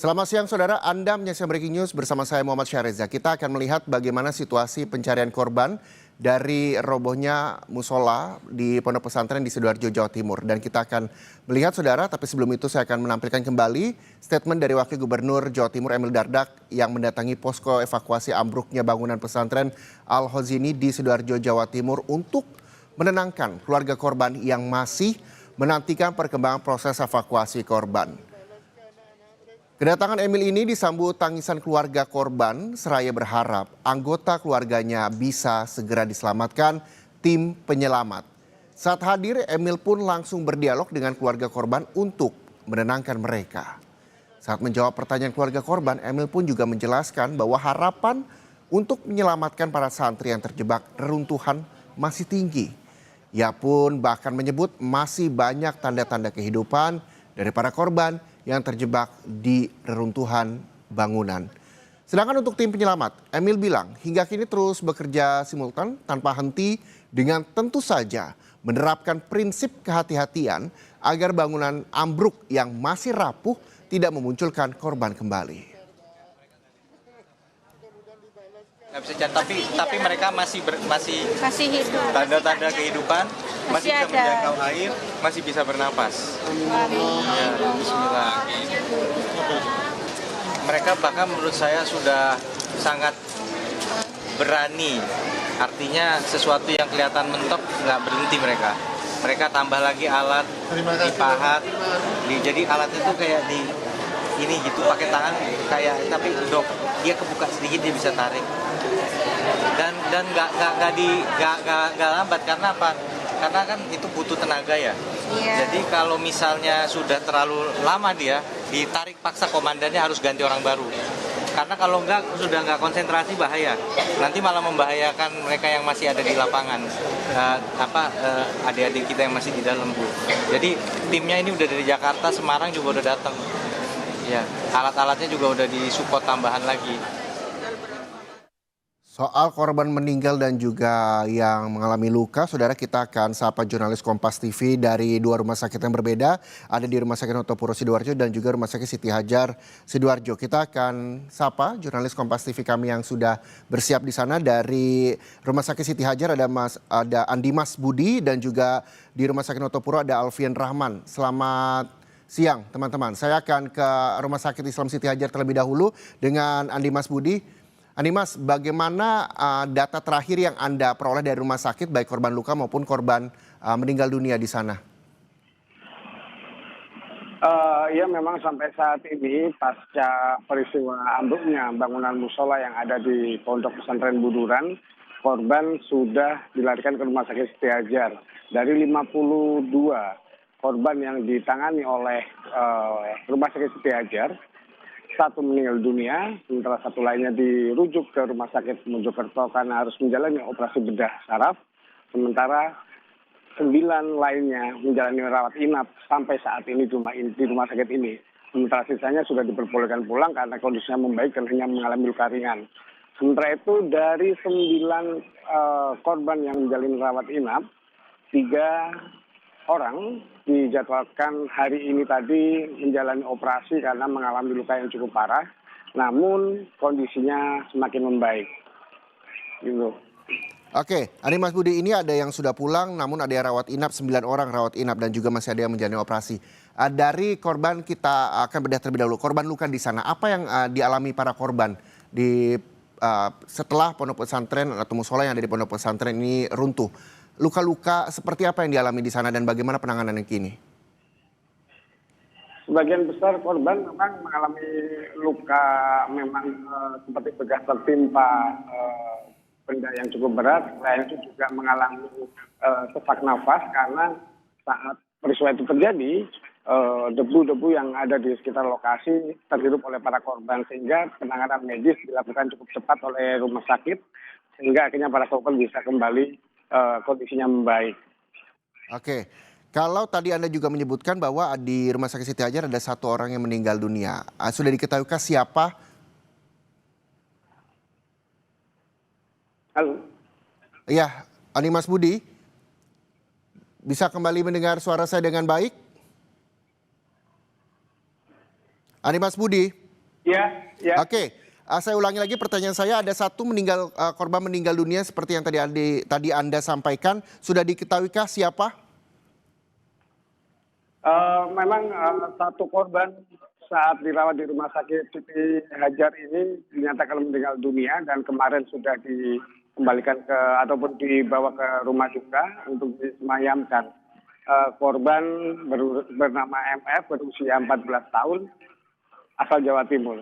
Selamat siang saudara, Anda menyaksikan Breaking News bersama saya Muhammad Syareza. Kita akan melihat bagaimana situasi pencarian korban dari robohnya musola di Pondok Pesantren di Sidoarjo, Jawa Timur. Dan kita akan melihat saudara, tapi sebelum itu saya akan menampilkan kembali statement dari Wakil Gubernur Jawa Timur Emil Dardak yang mendatangi posko evakuasi ambruknya bangunan pesantren Al-Hozini di Sidoarjo, Jawa Timur untuk menenangkan keluarga korban yang masih menantikan perkembangan proses evakuasi korban. Kedatangan Emil ini disambut tangisan keluarga korban seraya berharap anggota keluarganya bisa segera diselamatkan tim penyelamat. Saat hadir, Emil pun langsung berdialog dengan keluarga korban untuk menenangkan mereka. Saat menjawab pertanyaan keluarga korban, Emil pun juga menjelaskan bahwa harapan untuk menyelamatkan para santri yang terjebak reruntuhan masih tinggi. Ia pun bahkan menyebut masih banyak tanda-tanda kehidupan dari para korban yang terjebak di reruntuhan bangunan. Sedangkan untuk tim penyelamat, Emil bilang hingga kini terus bekerja simultan tanpa henti dengan tentu saja menerapkan prinsip kehati-hatian agar bangunan ambruk yang masih rapuh tidak memunculkan korban kembali. Nggak bisa cari, tapi mereka masih hidup. Tanda-tanda kehidupan, masih bisa ada. menjangkau air, masih bisa bernapas. Ya, bismillah. Mereka bahkan menurut saya sudah sangat berani. Artinya sesuatu yang kelihatan mentok nggak berhenti mereka. Mereka tambah lagi alat, dipahat. Jadi alat itu kayak ini gitu pakai tangan kayak, tapi dok dia kebuka sedikit dia bisa tarik. Dan nggak lambat karena apa? Karena kan itu butuh tenaga ya. Iya. Jadi kalau misalnya sudah terlalu lama dia ditarik paksa, komandannya harus ganti orang baru. Karena kalau sudah nggak konsentrasi bahaya. Nanti malah membahayakan mereka yang masih ada di lapangan. Adik-adik kita yang masih di dalam Bu. Jadi timnya ini udah dari Jakarta, Semarang juga udah datang. Ya, alat-alatnya juga udah disupport tambahan lagi. Soal korban meninggal dan juga yang mengalami luka, saudara, kita akan sapa jurnalis Kompas TV dari dua rumah sakit yang berbeda. Ada di Rumah Sakit Otopuro Sidoarjo dan juga Rumah Sakit Siti Hajar Sidoarjo. Kita akan sapa jurnalis Kompas TV kami yang sudah bersiap di sana. Dari Rumah Sakit Siti Hajar ada Andi Mas Budi, dan juga di Rumah Sakit Otopuro ada Alfian Rahman. Selamat siang teman-teman. Saya akan ke Rumah Sakit Islam Siti Hajar terlebih dahulu dengan Andi Mas Budi. Andi Mas, bagaimana data terakhir yang Anda peroleh dari rumah sakit, baik korban luka maupun korban meninggal dunia di sana? Ya, memang sampai saat ini pasca peristiwa ambruknya bangunan musola yang ada di Pondok Pesantren Buduran, korban sudah dilarikan ke Rumah Sakit Siti Hajar. Dari 52 korban yang ditangani oleh Rumah Sakit Siti Hajar, satu meninggal dunia, sementara satu lainnya dirujuk ke Rumah Sakit Mojokerto karena harus menjalani operasi bedah saraf. Sementara 9 lainnya menjalani rawat inap sampai saat ini di rumah sakit ini. Sementara sisanya sudah diperbolehkan pulang karena kondisinya membaik dan hanya mengalami luka ringan. Sementara itu dari 9 korban yang menjalani rawat inap, 3 orang dijadwalkan hari ini tadi menjalani operasi karena mengalami luka yang cukup parah, namun kondisinya semakin membaik. Gitu. Oke, Andi Mas Budi, ini ada yang sudah pulang namun ada yang rawat inap, 9 orang rawat inap dan juga masih ada yang menjalani operasi. Dari korban kita akan bedah terlebih dahulu. Korban luka di sana, apa yang dialami para korban setelah pondok pesantren atau musola yang ada di pondok pesantren ini runtuh? Luka-luka seperti apa yang dialami di sana dan bagaimana penanganan yang kini? Sebagian besar korban memang mengalami luka seperti bekas tertimpa benda yang cukup berat. Selain itu juga mengalami sesak nafas karena saat peristiwa itu terjadi, debu-debu yang ada di sekitar lokasi terhirup oleh para korban, sehingga penanganan medis dilakukan cukup cepat oleh rumah sakit sehingga akhirnya para korban bisa kembali kondisinya membaik. Oke, kalau tadi Anda juga menyebutkan bahwa di Rumah Sakit Siti Hajar ada 1 orang yang meninggal dunia. Sudah diketahuikah siapa? Halo. Iya, Andi Mas Budi, bisa kembali mendengar suara saya dengan baik? Andi Mas Budi. Ya, ya. Oke, saya ulangi lagi pertanyaan saya, ada satu korban meninggal dunia seperti yang tadi Anda sampaikan, sudah diketahukah siapa? Memang satu korban saat dirawat di Rumah Sakit Siti Hajar ini dinyatakan meninggal dunia dan kemarin sudah dikembalikan ataupun dibawa ke rumah duka untuk disemayamkan. Korban bernama MF berusia 14 tahun asal Jawa Timur.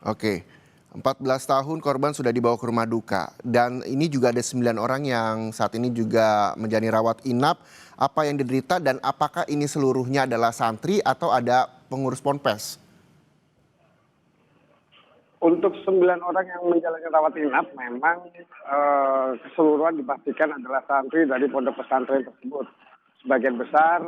Oke, 14 tahun korban sudah dibawa ke rumah duka. Dan ini juga ada 9 orang yang saat ini juga menjalani rawat inap. Apa yang diderita dan apakah ini seluruhnya adalah santri atau ada pengurus ponpes? Untuk 9 orang yang menjalani rawat inap memang keseluruhan dipastikan adalah santri dari pondok pesantren tersebut. Sebagian besar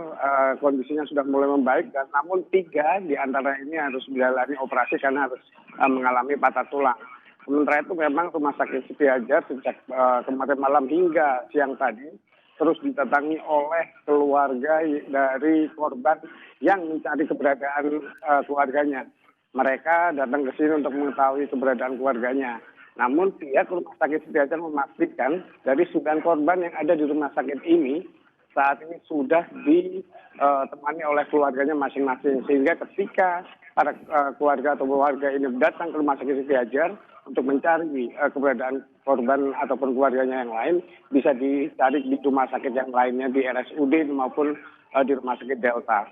kondisinya sudah mulai membaik dan namun 3 di antara ini harus menjalani operasi karena harus mengalami patah tulang. Sementara itu memang Rumah Sakit Siti Hajar sejak kemarin malam hingga siang tadi terus didatangi oleh keluarga dari korban yang mencari keberadaan keluarganya. Mereka datang ke sini untuk mengetahui keberadaan keluarganya. Namun pihak Rumah Sakit Siti Hajar memastikan dari 9 korban yang ada di rumah sakit ini saat ini sudah ditemani oleh keluarganya masing-masing. Sehingga ketika para keluarga atau warga ini datang ke Rumah Sakit Siti Hajar untuk mencari keberadaan korban ataupun keluarganya yang lain, bisa dicari di rumah sakit yang lainnya di RSUD maupun di Rumah Sakit Delta.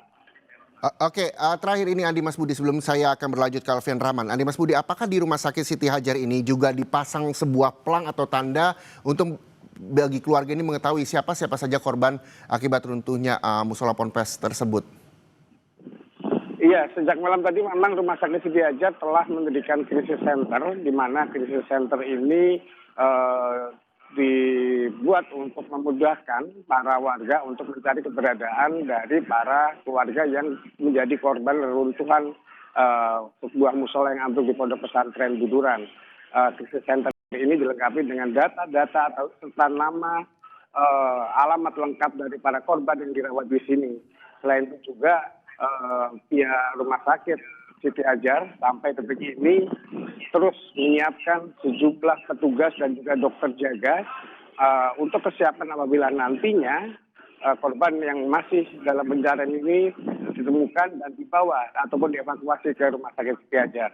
Oke, terakhir ini Andi Mas Budi sebelum saya akan berlanjut ke Alfian Rahman. Andi Mas Budi, apakah di Rumah Sakit Siti Hajar ini juga dipasang sebuah plang atau tanda untuk bagi keluarga ini mengetahui siapa saja korban akibat runtuhnya musola ponpes tersebut? Iya, sejak malam tadi memang Rumah Sakit Siti Hajar telah mendirikan krisis center, di mana krisis center ini dibuat untuk memudahkan para warga untuk mencari keberadaan dari para keluarga yang menjadi korban reruntuhan sebuah musola yang ambruk di Pondok Pesantren Buduran. Krisis center ini dilengkapi dengan data-data atau serta nama alamat lengkap dari para korban yang dirawat di sini. Selain itu juga pihak Rumah Sakit Siti Hajar sampai detik ini terus menyiapkan sejumlah petugas dan juga dokter jaga untuk kesiapan apabila nantinya korban yang masih dalam pencarian ini ditemukan dan dibawa ataupun dievakuasi ke Rumah Sakit Siti Hajar.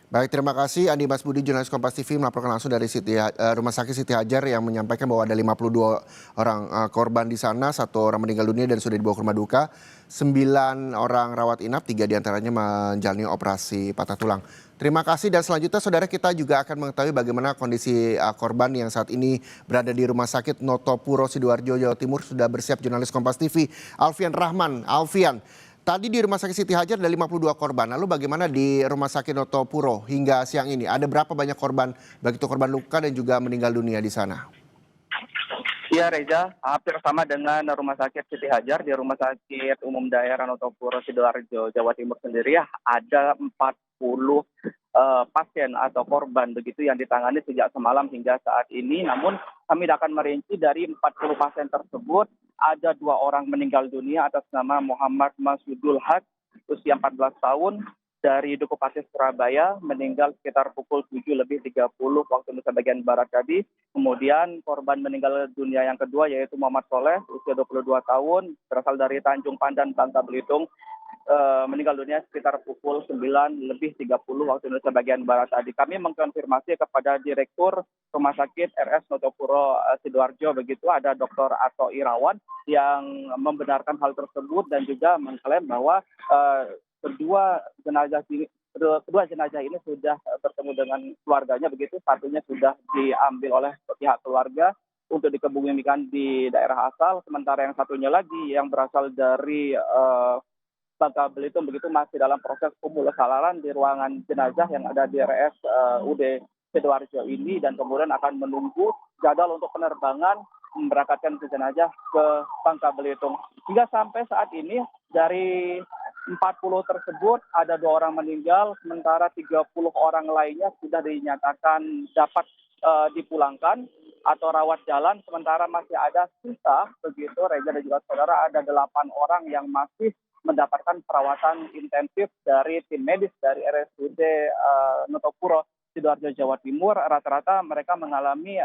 Baik, terima kasih Andi Mas Budi, jurnalis Kompas TV melaporkan langsung dari Rumah Sakit Siti Hajar yang menyampaikan bahwa ada 52 orang korban di sana, 1 orang meninggal dunia dan sudah dibawa ke rumah duka, 9 orang rawat inap, 3 diantaranya menjalani operasi patah tulang. Terima kasih dan selanjutnya saudara kita juga akan mengetahui bagaimana kondisi korban yang saat ini berada di Rumah Sakit Notopuro, Sidoarjo, Jawa Timur. Sudah bersiap jurnalis Kompas TV, Alfian Rahman. Alfian, tadi di Rumah Sakit Siti Hajar ada 52 korban. Lalu bagaimana di Rumah Sakit Notopuro hingga siang ini? Ada berapa banyak korban, baik itu korban luka dan juga meninggal dunia di sana? Ya Reza, hampir sama dengan Rumah Sakit Siti Hajar. Di Rumah Sakit Umum Daerah Notopuro, Sidoarjo, Jawa Timur sendiri ada 40 pasien atau korban begitu yang ditangani sejak semalam hingga saat ini. Namun kami akan merinci dari 40 pasien tersebut, ada 2 orang meninggal dunia atas nama Muhammad Masudul Haq, usia 14 tahun, dari Dukuh Pasir Surabaya, meninggal sekitar pukul 7:30 waktu Indonesia bagian Barat tadi. Kemudian korban meninggal dunia yang kedua yaitu Muhammad Soleh, usia 22 tahun, berasal dari Tanjung Pandan, Bangka Belitung, meninggal dunia sekitar pukul 9:30 waktu Indonesia bagian Barat tadi. Kami mengkonfirmasi kepada Direktur Rumah Sakit RS Notopuro Sidoarjo, begitu ada Dr. Ato Irawan yang membenarkan hal tersebut dan juga mengklaim bahwa kedua jenazah ini sudah bertemu dengan keluarganya, begitu satunya sudah diambil oleh pihak keluarga untuk dikebumikan di daerah asal, sementara yang satunya lagi yang berasal dari Bangka Belitung begitu masih dalam proses pemulasaran di ruangan jenazah yang ada di RS UD Sidoarjo ini, dan kemudian akan menunggu jadwal untuk penerbangan memberangkatkan jenazah ke Bangka Belitung. Hingga sampai saat ini dari 40 tersebut ada 2 orang meninggal, sementara 30 orang lainnya sudah dinyatakan dapat dipulangkan atau rawat jalan, sementara masih ada sisa begitu Reza dan juga saudara, ada 8 orang yang masih mendapatkan perawatan intensif dari tim medis dari RSUD Notopuro Sidoarjo Jawa Timur. Rata-rata mereka mengalami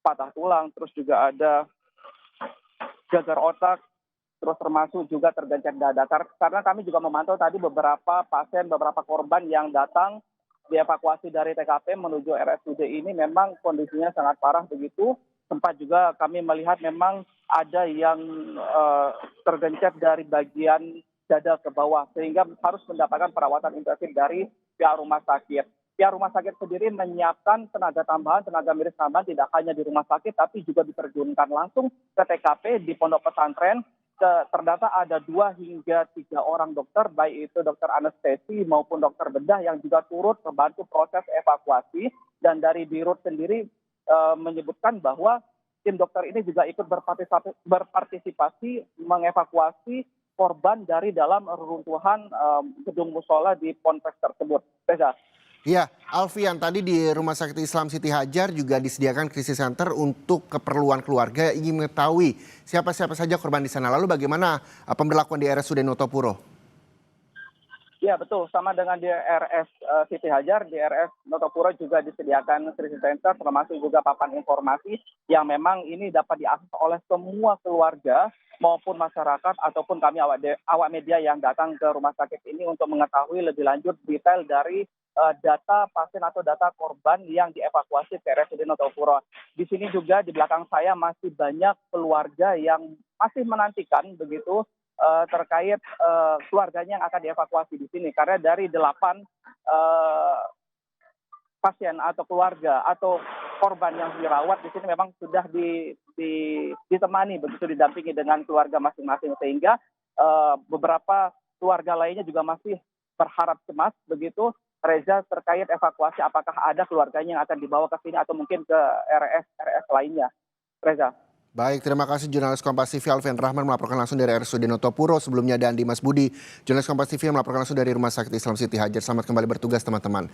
patah tulang, terus juga ada gagar otak, terus termasuk juga tergencet dada. Karena kami juga memantau tadi beberapa pasien, beberapa korban yang datang dievakuasi dari TKP menuju RSUD ini memang kondisinya sangat parah begitu. Sempat juga kami melihat memang ada yang tergencet dari bagian dada ke bawah sehingga harus mendapatkan perawatan intensif dari pihak rumah sakit. Pihak rumah sakit sendiri menyiapkan tenaga tambahan, tenaga medis tambahan tidak hanya di rumah sakit tapi juga diterjunkan langsung ke TKP di pondok pesantren. Terdata ada 2 hingga 3 orang dokter, baik itu dokter anestesi maupun dokter bedah yang juga turut membantu proses evakuasi. Dan dari Dirut sendiri menyebutkan bahwa tim dokter ini juga ikut berpartisipasi mengevakuasi korban dari dalam reruntuhan gedung musola di Ponpes tersebut. Reza. Ya, Alfian, tadi di Rumah Sakit Islam Siti Hajar juga disediakan krisis center untuk keperluan keluarga yang ingin mengetahui siapa-siapa saja korban di sana. Lalu bagaimana pemberlakuan di RSUD Notopuro? Ya betul, sama dengan di RS Siti Hajar, di RS Notopuro juga disediakan krisis center termasuk juga papan informasi yang memang ini dapat diakses oleh semua keluarga maupun masyarakat ataupun kami awak media yang datang ke rumah sakit ini untuk mengetahui lebih lanjut detail dari data pasien atau data korban yang dievakuasi ke RSUD Notopuro. Di sini juga di belakang saya masih banyak keluarga yang masih menantikan begitu terkait keluarganya yang akan dievakuasi di sini. Karena dari 8 pasien atau keluarga atau korban yang dirawat di sini memang sudah ditemani begitu, didampingi dengan keluarga masing-masing sehingga beberapa keluarga lainnya juga masih berharap cemas begitu Reza terkait evakuasi apakah ada keluarganya yang akan dibawa ke sini atau mungkin ke RS lainnya. Reza. Baik, terima kasih jurnalis Kompas TV Alfian Rahman melaporkan langsung dari RSUD Notopuro. Sebelumnya dan Dimas Budi, jurnalis Kompas TV yang melaporkan langsung dari Rumah Sakit Islam Siti Hajar. Selamat kembali bertugas teman-teman.